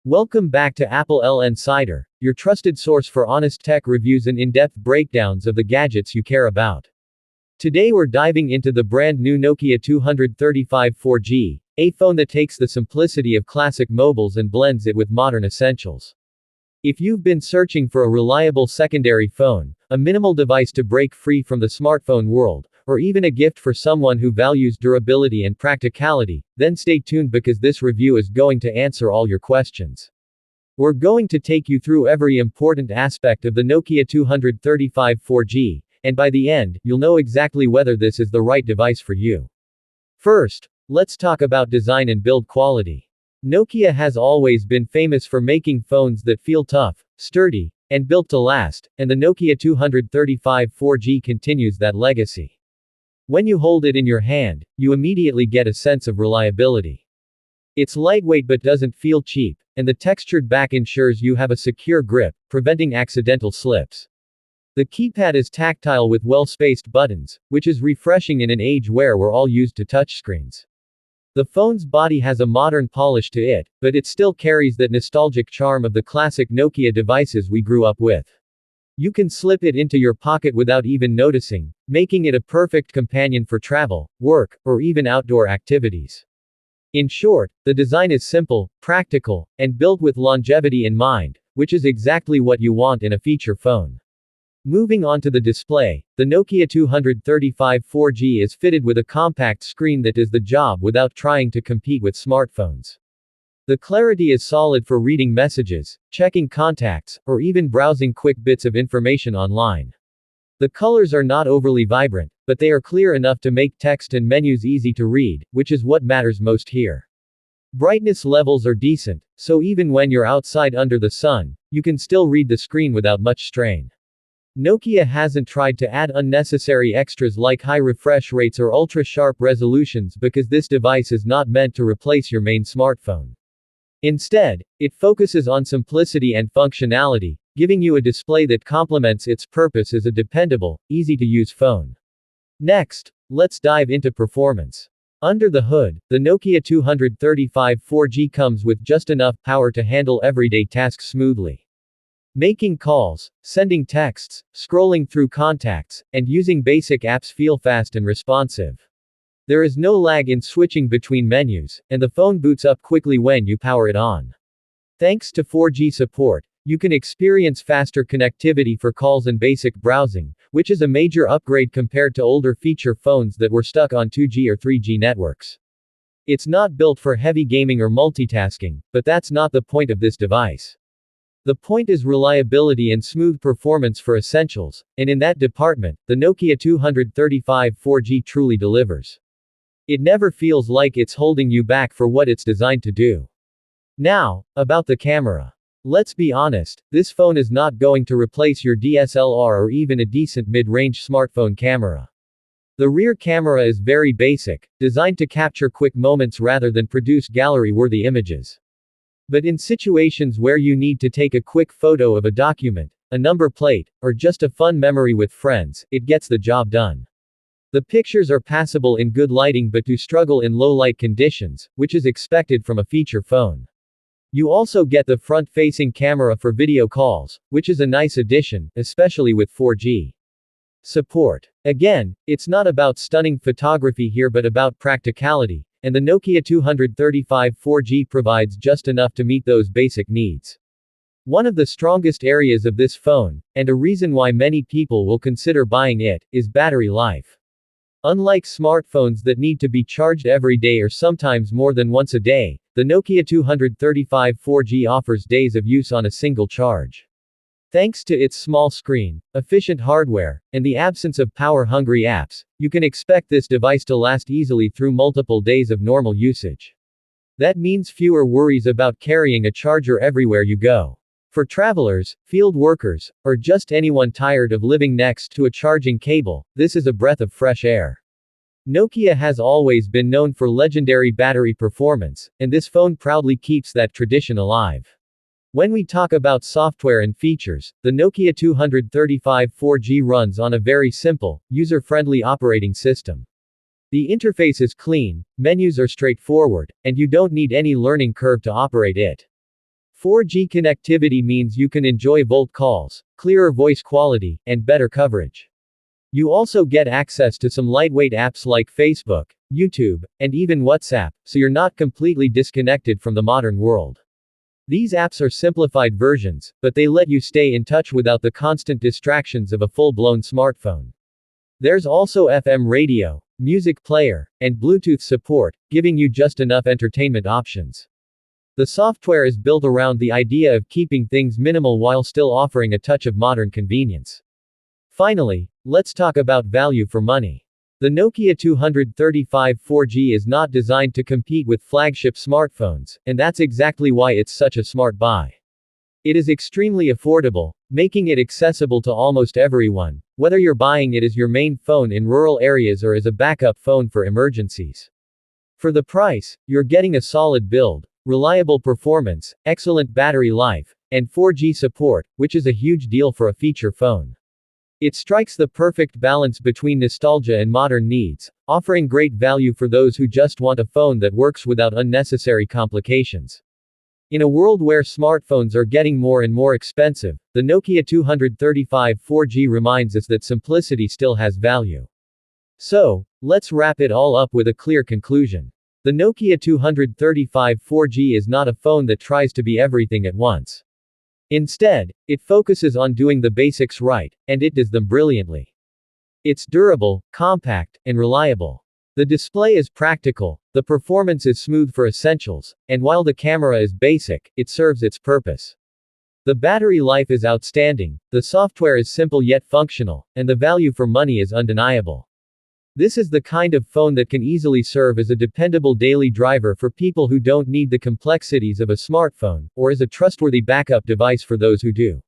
Welcome back to Apple Insider, your trusted source for honest tech reviews and in-depth breakdowns of the gadgets you care about. Today we're diving into the brand new Nokia 235 4G, a phone that takes the simplicity of classic mobiles and blends it with modern essentials. If you've been searching for a reliable secondary phone, a minimal device to break free from the smartphone world, or even a gift for someone who values durability and practicality, then stay tuned because this review is going to answer all your questions. We're going to take you through every important aspect of the Nokia 235 4G, and by the end, you'll know exactly whether this is the right device for you. First, let's talk about design and build quality. Nokia has always been famous for making phones that feel tough, sturdy, and built to last, and the Nokia 235 4G continues that legacy. When you hold it in your hand, you immediately get a sense of reliability. It's lightweight but doesn't feel cheap, and the textured back ensures you have a secure grip, preventing accidental slips. The keypad is tactile with well-spaced buttons, which is refreshing in an age where we're all used to touchscreens. The phone's body has a modern polish to it, but it still carries that nostalgic charm of the classic Nokia devices we grew up with. You can slip it into your pocket without even noticing, making it a perfect companion for travel, work, or even outdoor activities. In short, the design is simple, practical, and built with longevity in mind, which is exactly what you want in a feature phone. Moving on to the display, the Nokia 235 4G is fitted with a compact screen that does the job without trying to compete with smartphones. The clarity is solid for reading messages, checking contacts, or even browsing quick bits of information online. The colors are not overly vibrant, but they are clear enough to make text and menus easy to read, which is what matters most here. Brightness levels are decent, so even when you're outside under the sun, you can still read the screen without much strain. Nokia hasn't tried to add unnecessary extras like high refresh rates or ultra-sharp resolutions because this device is not meant to replace your main smartphone. Instead, it focuses on simplicity and functionality, giving you a display that complements its purpose as a dependable, easy-to-use phone. Next, let's dive into performance. Under the hood, the Nokia 235 4G comes with just enough power to handle everyday tasks smoothly. Making calls, sending texts, scrolling through contacts, and using basic apps feel fast and responsive. There is no lag in switching between menus, and the phone boots up quickly when you power it on. Thanks to 4G support, you can experience faster connectivity for calls and basic browsing, which is a major upgrade compared to older feature phones that were stuck on 2G or 3G networks. It's not built for heavy gaming or multitasking, but that's not the point of this device. The point is reliability and smooth performance for essentials, and in that department, the Nokia 235 4G truly delivers. It never feels like it's holding you back for what it's designed to do. Now, about the camera. Let's be honest, this phone is not going to replace your DSLR or even a decent mid-range smartphone camera. The rear camera is very basic, designed to capture quick moments rather than produce gallery-worthy images. But in situations where you need to take a quick photo of a document, a number plate, or just a fun memory with friends, it gets the job done. The pictures are passable in good lighting but do struggle in low light conditions, which is expected from a feature phone. You also get the front-facing camera for video calls, which is a nice addition, especially with 4G support. Again, it's not about stunning photography here but about practicality, and the Nokia 235 4G provides just enough to meet those basic needs. One of the strongest areas of this phone, and a reason why many people will consider buying it, is battery life. Unlike smartphones that need to be charged every day or sometimes more than once a day, the Nokia 235 4G offers days of use on a single charge. Thanks to its small screen, efficient hardware, and the absence of power-hungry apps, you can expect this device to last easily through multiple days of normal usage. That means fewer worries about carrying a charger everywhere you go. For travelers, field workers, or just anyone tired of living next to a charging cable, this is a breath of fresh air. Nokia has always been known for legendary battery performance, and this phone proudly keeps that tradition alive. When we talk about software and features, the Nokia 235 4G runs on a very simple, user-friendly operating system. The interface is clean, menus are straightforward, and you don't need any learning curve to operate it. 4G connectivity means you can enjoy VoLTE calls, clearer voice quality, and better coverage. You also get access to some lightweight apps like Facebook, YouTube, and even WhatsApp, so you're not completely disconnected from the modern world. These apps are simplified versions, but they let you stay in touch without the constant distractions of a full-blown smartphone. There's also FM radio, music player, and Bluetooth support, giving you just enough entertainment options. The software is built around the idea of keeping things minimal while still offering a touch of modern convenience. Finally, let's talk about value for money. The Nokia 235 4G is not designed to compete with flagship smartphones, and that's exactly why it's such a smart buy. It is extremely affordable, making it accessible to almost everyone, whether you're buying it as your main phone in rural areas or as a backup phone for emergencies. For the price, you're getting a solid build, reliable performance, excellent battery life, and 4G support, which is a huge deal for a feature phone. It strikes the perfect balance between nostalgia and modern needs, offering great value for those who just want a phone that works without unnecessary complications. In a world where smartphones are getting more and more expensive, the Nokia 235 4G reminds us that simplicity still has value. So, let's wrap it all up with a clear conclusion. The Nokia 235 4G is not a phone that tries to be everything at once. Instead, it focuses on doing the basics right, and it does them brilliantly. It's durable, compact, and reliable. The display is practical, the performance is smooth for essentials, and while the camera is basic, it serves its purpose. The battery life is outstanding, the software is simple yet functional, and the value for money is undeniable. This is the kind of phone that can easily serve as a dependable daily driver for people who don't need the complexities of a smartphone, or as a trustworthy backup device for those who do.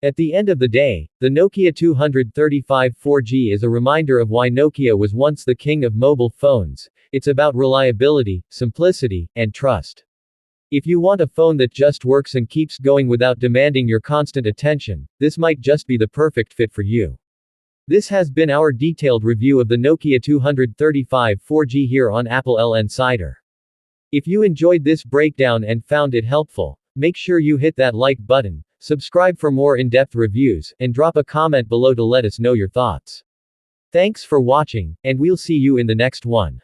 At the end of the day, the Nokia 235 4G is a reminder of why Nokia was once the king of mobile phones. It's about reliability, simplicity, and trust. If you want a phone that just works and keeps going without demanding your constant attention, this might just be the perfect fit for you. This has been our detailed review of the Nokia 235 4G here on Apple Insider. If you enjoyed this breakdown and found it helpful, make sure you hit that like button, subscribe for more in-depth reviews, and drop a comment below to let us know your thoughts. Thanks for watching, and we'll see you in the next one.